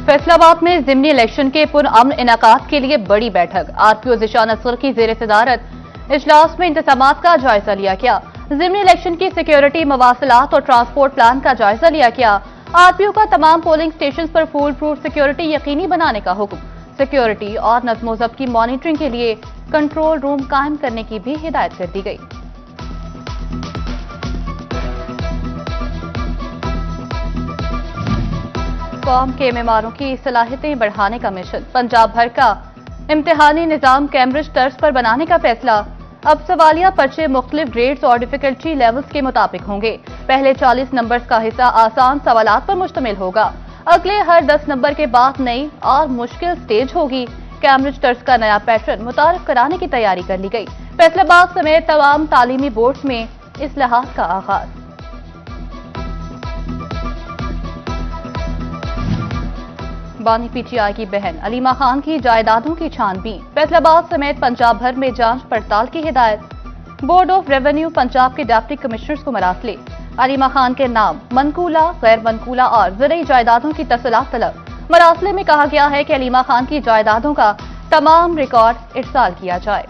फैसला बात में ज़िमनी इलेक्शन के पुरअमन इनेकाद के लिए बड़ी बैठक। आरपीओ ज़िशान असगर की ज़ेर सदारत इजलास में इंतजामात का जायजा लिया गया। ज़िमनी इलेक्शन की सिक्योरिटी, मवासिलात और ट्रांसपोर्ट प्लान का जायजा लिया गया। आरपीओ का तमाम पोलिंग स्टेशन पर फुल प्रूफ सिक्योरिटी यकीनी बनाने का हुक्म। सिक्योरिटी और नज़्म व ज़ब्त की मॉनिटरिंग के लिए कंट्रोल रूम कायम करने की भी हिदायत कर दी गई। कौम के मेमारों की सलाहियतें बढ़ाने का मिशन। पंजाब भर का इम्तिहानी निज़ाम कैम्ब्रिज तर्ज पर बनाने का फैसला। अब सवालिया पर्चे मुख्तलिफ ग्रेड्स और डिफिकल्टी लेवल्स के मुताबिक होंगे। पहले 40 नंबर्स का हिस्सा आसान सवालात पर मुश्तमिल होगा। अगले हर 10 नंबर के बाद नई और मुश्किल स्टेज होगी। कैम्ब्रिज तर्ज का नया पैटर्न मुतारिफ कराने की तैयारी कर ली गई। फैसलाबाद समेत तमाम तालीमी बोर्ड्स में इस्लाहात का आगाज। बानी पीटीआई की बहन अलीमा खान की जायदादों की छानबीन। फैसलाबाद समेत पंजाब भर में जांच पड़ताल की हिदायत। बोर्ड ऑफ रेवेन्यू पंजाब के डिप्टी कमिश्नर्स को मरासले। अलीमा खान के नाम मनकूला, गैर मनकूला और ज़रई जायदादों की तफसीलात तलब। मरासले में कहा गया है कि अलीमा खान की जायदादों का तमाम रिकॉर्ड इरसाल किया जाए।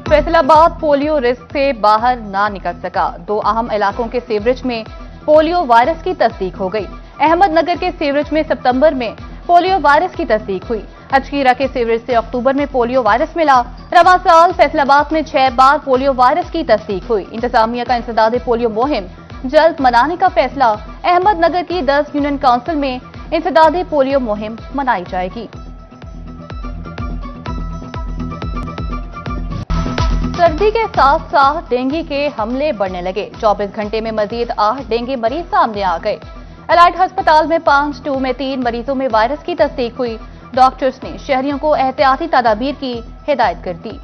फैसलाबाद पोलियो रिस्क से बाहर ना निकल सका। 2 अहम इलाकों के सीवरेज में पोलियो वायरस की तस्दीक हो गई। अहमदनगर के सीवरेज में सितंबर में पोलियो वायरस की तस्दीक हुई। हचकीरा के सीवरेज से अक्टूबर में पोलियो वायरस मिला। रवां साल फैसलाबाद में 6 बार पोलियो वायरस की तस्दीक हुई। इंतजामिया का इंसदादे पोलियो मुहिम जल्द मनाने का फैसला। अहमदनगर की 10 यूनियन काउंसिल में इंसदादे पोलियो मुहिम मनाई जाएगी। सर्दी के साथ साथ डेंगू के हमले बढ़ने लगे। 24 घंटे में मजीद 8 डेंगू मरीज सामने आ गए। एलाइट अस्पताल में 5, 2 में 3 मरीजों में वायरस की तस्दीक हुई। डॉक्टर्स ने शहरियों को एहतियाती तदाबीर की हिदायत कर दी।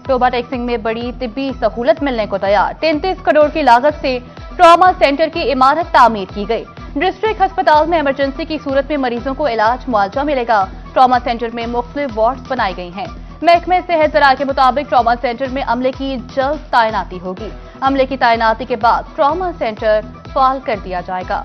टोबा टेक्सिंग में बड़ी तिब्बी सहूलत मिलने को तैयार। 33 करोड़ की लागत से ट्रॉमा सेंटर की इमारत तामीर की गई। डिस्ट्रिक्ट अस्पताल में इमरजेंसी की सूरत में मरीजों को इलाज मुआवजा मिलेगा। ट्रॉमा सेंटर में मुख्तलिफ वार्ड्स बनाई गई हैं। महकमे सेहत ज़राए के मुताबिक ट्रॉमा सेंटर में अमले की जल्द तैनाती होगी। अमले की तैनाती के बाद ट्रॉमा सेंटर फाल कर दिया जाएगा।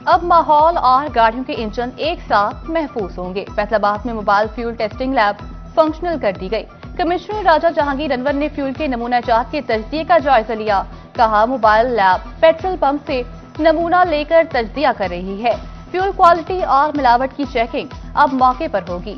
अब माहौल और गाड़ियों के इंजन एक साथ महफूज होंगे। फैसलाबाद में mobile fuel testing lab functional कर दी गई। कमिश्नर राजा जहांगीर अनवर ने फ्यूल के नमूना जात के तजदिये का जायजा लिया। कहा, मोबाइल लैब पेट्रोल पंप से नमूना लेकर तजदिया कर रही है। फ्यूल क्वालिटी और मिलावट की चेकिंग अब मौके पर होगी।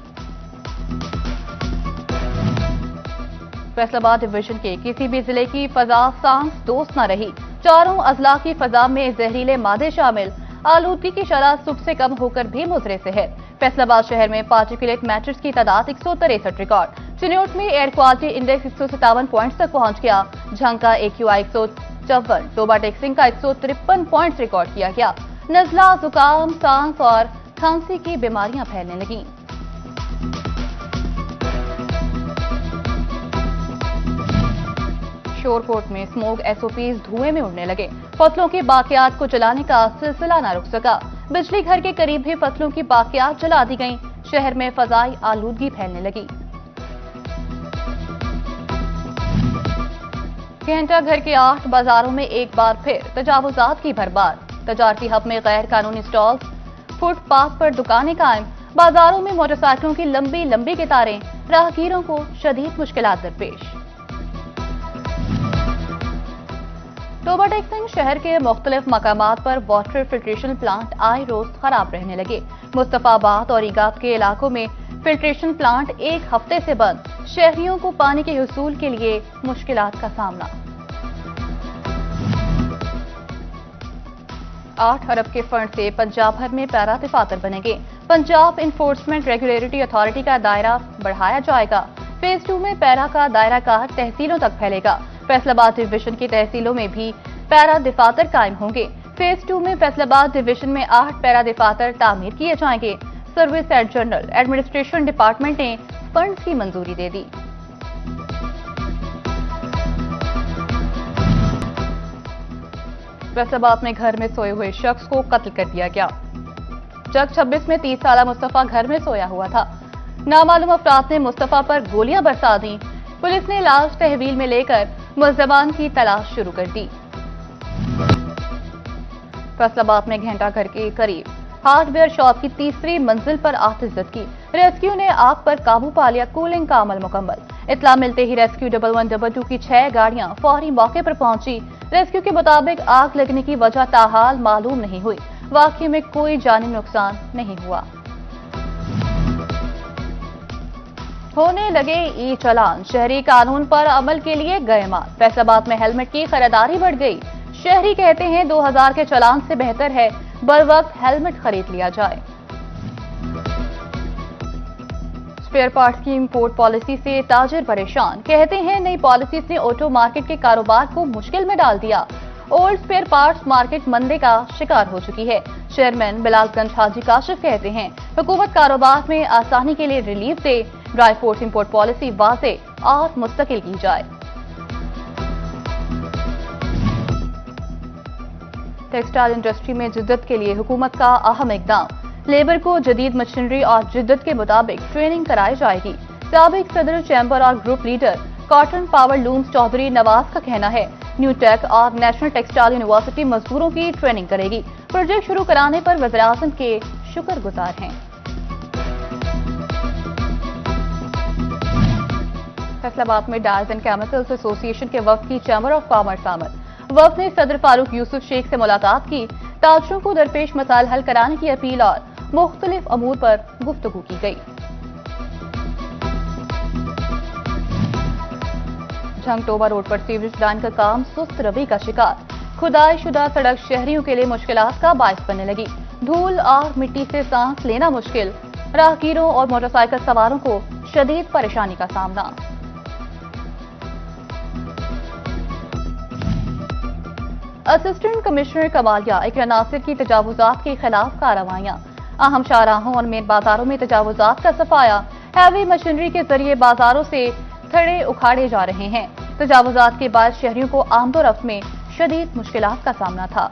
फैसलाबाद डिवीजन के किसी भी जिले की फजा सांस दोस्त न रही। चारों अजला की फजा में जहरीले मादे शामिल। आलूदगी की शरह सुबह से कम होकर भी मुजरे से है। फैसलाबाद शहर में पार्टिकुलेट मैटर्स की तादाद 163 रिकॉर्ड। चिन्योट में एयर क्वालिटी इंडेक्स 157 पॉइंट्स तक पहुंच गया। झंका AQI 154, टोबा टेक्सिंग का 153 पॉइंट्स रिकॉर्ड किया गया। नजला, जुकाम, सांस और खांसी की बीमारियां फैलने लगीं। शोरकोट में स्मोक SOPs धुएं में उड़ने लगे। फसलों की बाकियात को जलाने का सिलसिला न रुक सका। बिजली घर के करीब भी फसलों की बाकियात जला दी गईं। शहर में फजाई आलूदगी फैलने लगी। घंटा घर के 8 बाजारों में एक बार फिर तजावुजात की भरमार। तजारती हब में गैर कानूनी स्टॉल्स, फुटपाथ पर दुकानें कायम। बाजारों में मोटरसाइकिलों की लंबी लंबी कतारें। राहगीरों को शदीद मुश्किलात दरपेश। टोबा टेक्सिंग शहर के मुख्तलिफ मकामात पर वाटर फिल्ट्रेशन प्लांट आए रोज खराब रहने लगे। मुस्तफाबाद और ईगाब के इलाकों में फिल्ट्रेशन प्लांट एक हफ्ते से बंद। शहरियों को पानी के हुसूल के लिए मुश्किलात का सामना। 8 अरब के फंड से पंजाब भर में पैरा दफातर बनेंगे। पंजाब इन्फोर्समेंट रेगुलेटरी अथॉरिटी का दायरा बढ़ाया जाएगा। फेज 2 में पैरा का दायरा कार तहसीलों तक फैलेगा। फैसलाबाद डिवीजन की तहसीलों में भी पैरा दफातर कायम होंगे। फेज 2 में फैसलाबाद डिवीजन में 8 पैरा दफातर तामीर किए जाएंगे। Service and general administration department ने फंड की मंजूरी दे दी। फैसलाबाद में घर में सोए हुए शख्स को कत्ल कर दिया गया। चक 26 में 30 साला मुस्तफा घर में सोया हुआ था। नामालूम अफराद ने मुस्तफा पर गोलियां बरसा दी। पुलिस ने लाश तहवील में लेकर मुलजमान की तलाश शुरू कर दी। फैसलाबाद में घंटा घर के करीब हार्डवेयर शॉप की तीसरी मंजिल पर आतिशबाजी की। रेस्क्यू ने आग पर काबू पा लिया। कूलिंग का अमल मुकम्मल। इत्तला मिलते ही रेस्क्यू 1122 की 6 गाड़ियां फौरी मौके पर पहुंची। रेस्क्यू के मुताबिक आग लगने की वजह ताहाल मालूम नहीं हुई। वाकये में कोई जानी नुकसान नहीं हुआ। होने लगे ई चालान। शहरी कानून पर अमल के लिए गए माल। फैसलाबाद में हेलमेट की खरीदारी बढ़ गई। शहरी कहते हैं 2000 के चालान से बेहतर है बर वक्त हेलमेट खरीद लिया जाए। स्पेयर पार्ट्स की इंपोर्ट पॉलिसी से ताजिर परेशान। कहते हैं नई पॉलिसी से ऑटो मार्केट के कारोबार को मुश्किल में डाल दिया। ओल्ड स्पेयर पार्ट्स मार्केट मंदे का शिकार हो चुकी है। चेयरमैन बिलालगंज हाजी काशिफ कहते हैं हुकूमत कारोबार में आसानी के लिए रिलीफ दे। ड्राई फ्रूट्स इंपोर्ट पॉलिसी वाज़े और मुस्तकिल की जाए। टेक्सटाइल इंडस्ट्री में जिद्दत के लिए हुकूमत का अहम इकदाम। लेबर को जदीद मशीनरी और जिद्दत के मुताबिक ट्रेनिंग कराई जाएगी। साबिक सदर चैम्बर और group leader cotton power looms Chaudhry Nawaz का कहना है न्यू टेक और नेशनल टेक्सटाइल यूनिवर्सिटी मजदूरों की ट्रेनिंग करेगी। प्रोजेक्ट शुरू कराने पर वज़ीर-ए-आज़म के शुक्रगुजार हैं। फैसलाबाद में डायर्स एंड केमिकल्स एसोसिएशन के वफ्द की चैम्बर ऑफ कॉमर्स आमद। वफ्द ने सदर फारूक यूसुफ शेख से मुलाकात की। ताजरों को दरपेश मसाइल हल कराने की अपील और मुख्तलिफ अमूर पर गुफ्तगू की गई। झंगटोबा रोड पर सीवरेज लाइन का काम सुस्त रवि का शिकार। खुदाई शुदा सड़क शहरियों के लिए मुश्किलात का बायस बनने लगी। धूल और मिट्टी से सांस लेना मुश्किल। राहगीरों और मोटरसाइकिल सवारों को शदीद परेशानी का सामना। असिस्टेंट कमिश्नर कमालिया इकरा नासिर की तजावुजात के खिलाफ कार्रवाइयां। अहम शाहराहों और मेन बाजारों में तजावुजात का सफाया। हैवी मशीनरी के जरिए बाजारों से थड़े उखाड़े जा रहे हैं। तजावुजात के बाद शहरियों को आमदोरफ्त में शदीद मुश्किलात का सामना था।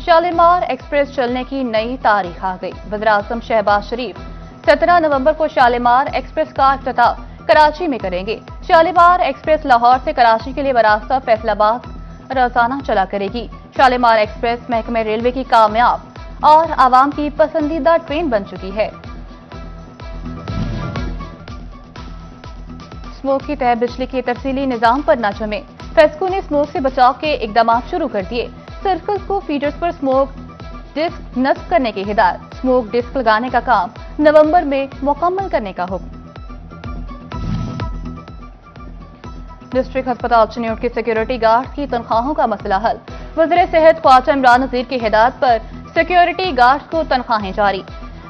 शालीमार एक्सप्रेस चलने की नई तारीख आ गई। वज़ीर-ए-आज़म शहबाज शरीफ 17 नवंबर को शालीमार एक्सप्रेस का इफ्तिताह कराची में करेंगे। शालीमार एक्सप्रेस लाहौर से कराची के लिए बरास्ता फैसलाबाद रोजाना चला करेगी। शालीमार एक्सप्रेस महकमे रेलवे की कामयाब और आवाम की पसंदीदा ट्रेन बन चुकी है। स्मोक की तय बिजली के तफसीली निजाम पर न जमे। फेस्को ने स्मोक से बचाव के इकदाम शुरू कर दिए। सर्कल्स को फीडर्स पर स्मोक डिस्क नस्ब करने की हिदायत। स्मोक डिस्क लगाने का काम नवंबर में मुकम्मल करने का हुक्म। डिस्ट्रिक्ट अस्पताल चिन्योट के सिक्योरिटी गार्ड्स की तनख्वाहों का मसला हल। वज़ीर सेहत ख्वाजा इमरान नज़ीर की हिदायत पर सिक्योरिटी गार्ड्स को तनख्वाहें जारी।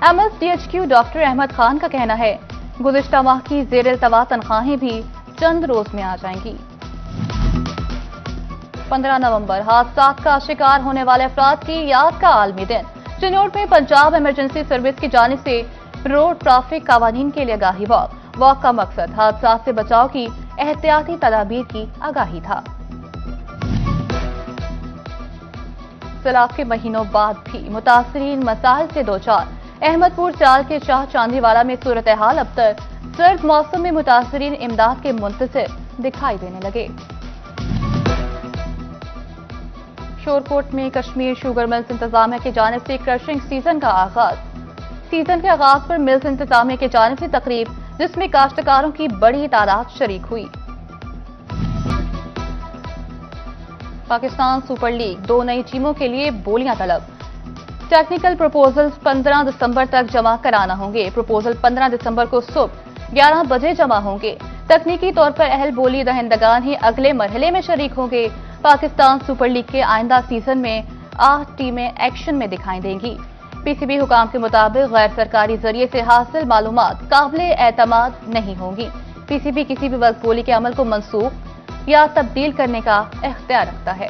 MSDHQ डॉक्टर अहमद खान का कहना है गुज़िश्ता माह की ज़ेर-ए-इल्तवा तनख्वाहें भी चंद रोज में आ जाएंगी। 15 नवंबर हादसात का शिकार होने वाले अफराद की याद का आलमी दिन। चिन्योट में पंजाब इमरजेंसी सर्विस की जानिब से रोड ट्रैफिक कवानीन के लिए आगाही वॉक का मकसद हादसात से बचाव की एहतियाती तदाबीर की आगाही था। सैलाब के महीनों बाद भी मुतासरीन मसाइल से दो चार। अहमदपुर चाल के शाह चांदीवाला में सूरत हाल अब तक सर्द मौसम में मुतासरीन इमदाद के मुंतज़िर दिखाई देने लगे। शोरकोट में कश्मीर शुगर मिल्स इंतजामिया की जानिब से क्रशिंग सीजन का आगाज। सीजन के आगाज पर मिल्स इंतजामिया की जानिब से तकरीब जिसमें काश्तकारों की बड़ी तादाद शरीक हुई। पाकिस्तान सुपर लीग 2 नई टीमों के लिए बोलियां तलब। टेक्निकल प्रपोजल्स 15 दिसंबर तक जमा कराना होंगे। प्रपोजल 15 दिसंबर को सुबह 11 बजे जमा होंगे। तकनीकी तौर पर अहल बोली दहिंदगान ही अगले मरहले में शरीक होंगे। पाकिस्तान सुपर लीग के आइंदा सीजन में 8 टीमें एक्शन में दिखाई देंगी। पीसीबी हुकाम के मुताबिक गैर सरकारी जरिए से हासिल मालूमात काबिले एतमाद नहीं होंगी। पीसीबी किसी भी वक्त बोली के अमल को मनसूख या तब्दील करने का इख्तियार रखता है।